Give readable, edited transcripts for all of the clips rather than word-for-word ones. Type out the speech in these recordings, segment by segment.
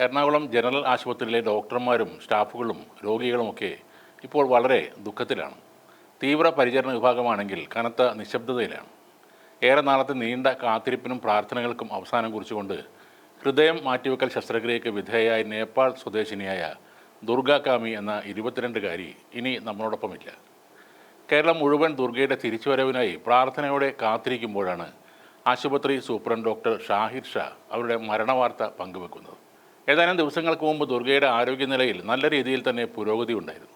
Ernakulam general ആശുപത്രിയിലെ ഡോക്ടർമാരും സ്റ്റാഫുകളും രോഗികളുമൊക്കെ ഇപ്പോൾ വളരെ ദുഃഖത്തിലാണ്. തീവ്ര പരിചരണ വിഭാഗമാണെങ്കിൽ കനത്ത നിശബ്ദതയിലാണ്. ഏറെ നാളത്തെ നീണ്ട കാത്തിരിപ്പിനും പ്രാർത്ഥനകൾക്കും അവസാനം കുറിച്ചുകൊണ്ട് ഹൃദയം മാറ്റിവെക്കൽ ശസ്ത്രക്രിയയ്ക്ക് വിധേയയായ നേപ്പാൾ സ്വദേശിനിയായ ദുർഗ കാമി എന്ന 22കാരി ഇനി നമ്മളോടൊപ്പമില്ല. കേരളം മുഴുവൻ ദുർഗയുടെ തിരിച്ചുവരവിനായി പ്രാർത്ഥനയോടെ കാത്തിരിക്കുമ്പോഴാണ് ആശുപത്രി സൂപ്രണ്ട് ഡോക്ടർ ഷാഹിർ ഷാ അവരുടെ മരണവാർത്ത പങ്കുവെക്കുന്നത്. ഏതാനും ദിവസങ്ങൾക്ക് മുമ്പ് ദുർഗയുടെ ആരോഗ്യനിലയിൽ നല്ല രീതിയിൽ തന്നെ പുരോഗതി ഉണ്ടായിരുന്നു.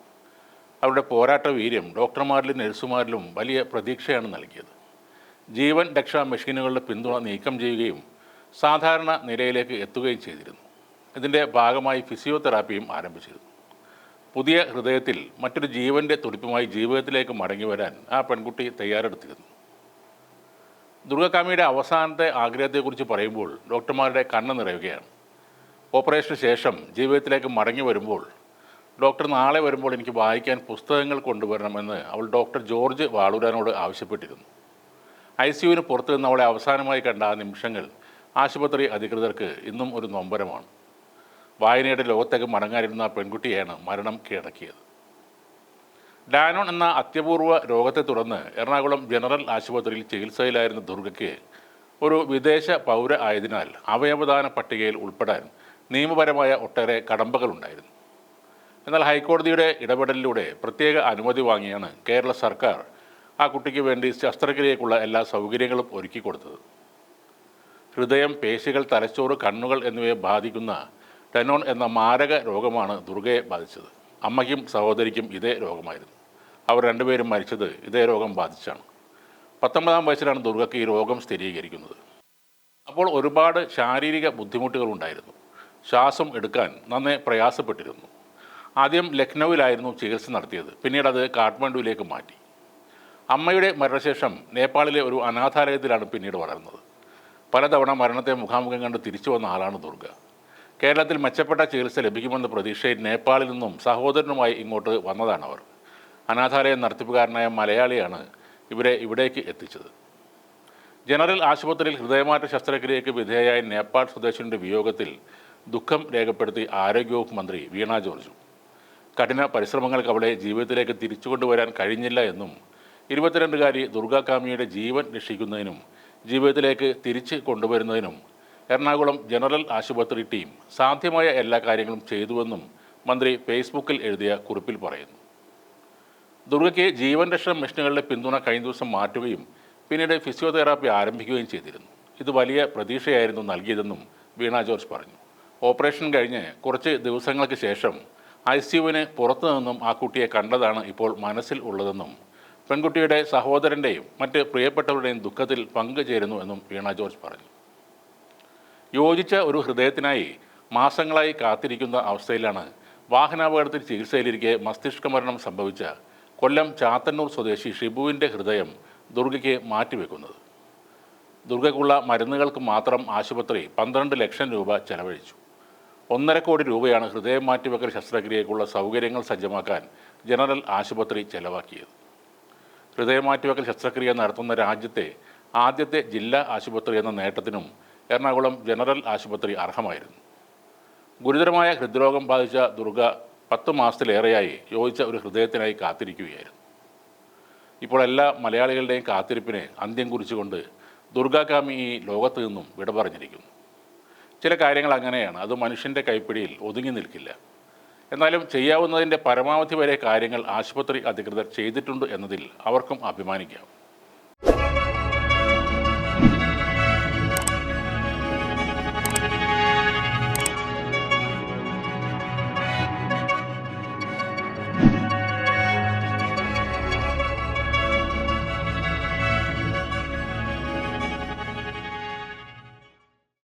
അവരുടെ പോരാട്ട വീര്യം ഡോക്ടർമാരിലും നഴ്സുമാരിലും വലിയ പ്രതീക്ഷയാണ് നൽകിയത്. ജീവൻ രക്ഷാ മെഷീനുകളുടെ പിന്തുണ നീക്കം ചെയ്യുകയും സാധാരണ നിലയിലേക്ക് എത്തുകയും ചെയ്തിരുന്നു. ഇതിൻ്റെ ഭാഗമായി ഫിസിയോതെറാപ്പിയും ആരംഭിച്ചിരുന്നു. പുതിയ ഹൃദയത്തിൽ മറ്റൊരു ജീവൻ്റെ തുടിപ്പുമായി ജീവിതത്തിലേക്ക് മടങ്ങി വരാൻ ആ പെൺകുട്ടി തയ്യാറെടുത്തിരുന്നു. ദുർഗകാമിയുടെ അവസാനത്തെ ആഗ്രഹത്തെക്കുറിച്ച് പറയുമ്പോൾ ഡോക്ടർമാരുടെ കണ്ണ് നിറയുകയാണ്. ഓപ്പറേഷന് ശേഷം ജീവിതത്തിലേക്ക് മടങ്ങി വരുമ്പോൾ ഡോക്ടർ നാളെ വരുമ്പോൾ എനിക്ക് വായിക്കാൻ പുസ്തകങ്ങൾ കൊണ്ടുവരണമെന്ന് അവൾ ഡോക്ടർ ജോർജ് വാളൂരാനോട് ആവശ്യപ്പെട്ടിരുന്നു. ICUവിന് പുറത്തു നിന്ന് അവളെ അവസാനമായി കണ്ട ആ നിമിഷങ്ങൾ ആശുപത്രി അധികൃതർക്ക് ഇന്നും ഒരു നൊമ്പരമാണ്. വായനയുടെ ലോകത്തേക്ക് മടങ്ങാനിരുന്ന ആ പെൺകുട്ടിയാണ് മരണം കീഴടക്കിയത്. ഡാനോൺ എന്ന അത്യപൂർവ രോഗത്തെ തുടർന്ന് എറണാകുളം ജനറൽ ആശുപത്രിയിൽ ചികിത്സയിലായിരുന്ന ദുർഗയ്ക്ക് ഒരു വിദേശ പൗര ആയതിനാൽ അവയവദാന പട്ടികയിൽ ഉൾപ്പെടാൻ നിയമപരമായ ഒട്ടേറെ കടമ്പകളുണ്ടായിരുന്നു. എന്നാൽ ഹൈക്കോടതിയുടെ ഇടപെടലിലൂടെ പ്രത്യേക അനുമതി വാങ്ങിയാണ് കേരള സർക്കാർ ആ കുട്ടിക്ക് വേണ്ടി ശസ്ത്രക്രിയയ്ക്കുള്ള എല്ലാ സൗകര്യങ്ങളും ഒരുക്കി കൊടുത്തത്. ഹൃദയം, പേശികൾ, തലച്ചോറ്, കണ്ണുകൾ എന്നിവയെ ബാധിക്കുന്ന ഡാനോൺ എന്ന മാരക രോഗമാണ് ദുർഗയെ ബാധിച്ചത്. അമ്മയ്ക്കും സഹോദരിക്കും ഇതേ രോഗമായിരുന്നു. അവർ രണ്ടുപേരും മരിച്ചത് ഇതേ രോഗം ബാധിച്ചാണ്. 19-ാം വയസ്സിലാണ് ദുർഗയ്ക്ക് ഈ രോഗം സ്ഥിരീകരിക്കുന്നത്. അപ്പോൾ ഒരുപാട് ശാരീരിക ബുദ്ധിമുട്ടുകളുണ്ടായിരുന്നു. ശ്വാസം എടുക്കാൻ നന്നേ പ്രയാസപ്പെട്ടിരുന്നു. ആദ്യം ലക്നൌവിലായിരുന്നു ചികിത്സ നടത്തിയത്. പിന്നീട് അത് കാഠ്മണ്ഡുവിലേക്ക് മാറ്റി. അമ്മയുടെ മരണശേഷം നേപ്പാളിലെ ഒരു അനാഥാലയത്തിലാണ് പിന്നീട് വളർന്നത്. പലതവണ മരണത്തെ മുഖാമുഖം കണ്ട് തിരിച്ചു വന്ന ആളാണ് ദുർഗ. കേരളത്തിൽ മെച്ചപ്പെട്ട ചികിത്സ ലഭിക്കുമെന്ന പ്രതീക്ഷയിൽ നേപ്പാളിൽ നിന്നും സഹോദരനുമായി ഇങ്ങോട്ട് വന്നതാണ് അവർ. അനാഥാലയം നടത്തിപ്പുകാരനായ മലയാളിയാണ് ഇവരെ ഇവിടേക്ക് എത്തിച്ചത്. ജനറൽ ആശുപത്രിയിൽ ഹൃദയമാറ്റ ശസ്ത്രക്രിയയ്ക്ക് വിധേയയായ നേപ്പാൾ സ്വദേശിയുടെ വിയോഗത്തിൽ ദുഃഖം രേഖപ്പെടുത്തി ആരോഗ്യവകുപ്പ് മന്ത്രി വീണ ജോർജും. കഠിന പരിശ്രമങ്ങൾക്ക് അവളെ ജീവിതത്തിലേക്ക് തിരിച്ചുകൊണ്ടുവരാൻ കഴിഞ്ഞില്ല എന്നും 22കാരി ദുർഗാകാമിയുടെ ജീവൻ രക്ഷിക്കുന്നതിനും ജീവിതത്തിലേക്ക് തിരിച്ച് കൊണ്ടുവരുന്നതിനും എറണാകുളം ജനറൽ ആശുപത്രി ടീം സാധ്യമായ എല്ലാ കാര്യങ്ങളും ചെയ്തുവെന്നും മന്ത്രി ഫേസ്ബുക്കിൽ എഴുതിയ കുറിപ്പിൽ പറയുന്നു. ദുർഗയ്ക്ക് ജീവൻ രക്ഷാ മെഷീനുകളുടെ പിന്തുണ കഴിഞ്ഞ ദിവസം മാറ്റുകയും പിന്നീട് ഫിസിയോതെറാപ്പി ആരംഭിക്കുകയും ചെയ്തിരുന്നു. ഇത് വലിയ പ്രതീക്ഷയായിരുന്നു നൽകിയതെന്നും വീണ ജോർജ് പറഞ്ഞു. ഓപ്പറേഷൻ കഴിഞ്ഞ് കുറച്ച് ദിവസങ്ങൾക്ക് ശേഷം ICUവിന് പുറത്തു നിന്നും ആ കുട്ടിയെ കണ്ടതാണ് ഇപ്പോൾ മനസ്സിൽ ഉള്ളതെന്നും പെൺകുട്ടിയുടെ സഹോദരൻ്റെയും മറ്റ് പ്രിയപ്പെട്ടവരുടെയും ദുഃഖത്തിൽ പങ്കുചേരുന്നു എന്നും വീണ ജോർജ് പറഞ്ഞു. യോജിച്ച ഒരു ഹൃദയത്തിനായി മാസങ്ങളായി കാത്തിരിക്കുന്ന അവസ്ഥയിലാണ് വാഹനാപകടത്തിൽ ചികിത്സയിലിരിക്കെ മസ്തിഷ്ക മരണം സംഭവിച്ച കൊല്ലം ചാത്തന്നൂർ സ്വദേശി ഷിബുവിൻ്റെ ഹൃദയം ദുർഗയ്ക്ക് മാറ്റിവെക്കുന്നത്. ദുർഗയ്ക്കുള്ള മരുന്നുകൾക്ക് മാത്രം ആശുപത്രി 12 ലക്ഷം രൂപ ചെലവഴിച്ചു. 1.5 കോടി രൂപയാണ് ഹൃദയം മാറ്റിവെക്കൽ ശസ്ത്രക്രിയയ്ക്കുള്ള സൗകര്യങ്ങൾ സജ്ജമാക്കാൻ ജനറൽ ആശുപത്രി ചെലവാക്കിയത്. ഹൃദയം മാറ്റിവെക്കൽ ശസ്ത്രക്രിയ നടത്തുന്ന രാജ്യത്തെ ആദ്യത്തെ ജില്ലാ ആശുപത്രി എന്ന നേട്ടത്തിനും എറണാകുളം ജനറൽ ആശുപത്രി അർഹമായിരുന്നു. ഗുരുതരമായ ഹൃദ്രോഗം ബാധിച്ച ദുർഗ 10 മാസത്തിലേറെയായി യോജിച്ച ഒരു ഹൃദയത്തിനായി കാത്തിരിക്കുകയായിരുന്നു. ഇപ്പോൾ എല്ലാ മലയാളികളുടെയും കാത്തിരിപ്പിന് അന്ത്യം കുറിച്ചുകൊണ്ട് ദുർഗാകാമി ഈ ലോകത്ത് നിന്നും വിട പറഞ്ഞിരിക്കുന്നു. ചില കാര്യങ്ങൾ അങ്ങനെയാണ്, അത് മനുഷ്യൻ്റെ കൈപ്പിടിയിൽ ഒതുങ്ങി നിൽക്കില്ല. എന്നാലും ചെയ്യാവുന്നതിൻ്റെ പരമാവധി വരെ കാര്യങ്ങൾ ആശുപത്രി അധികൃതർ ചെയ്തിട്ടുണ്ട് എന്നതിൽ അവർക്കും അഭിമാനിക്കാം.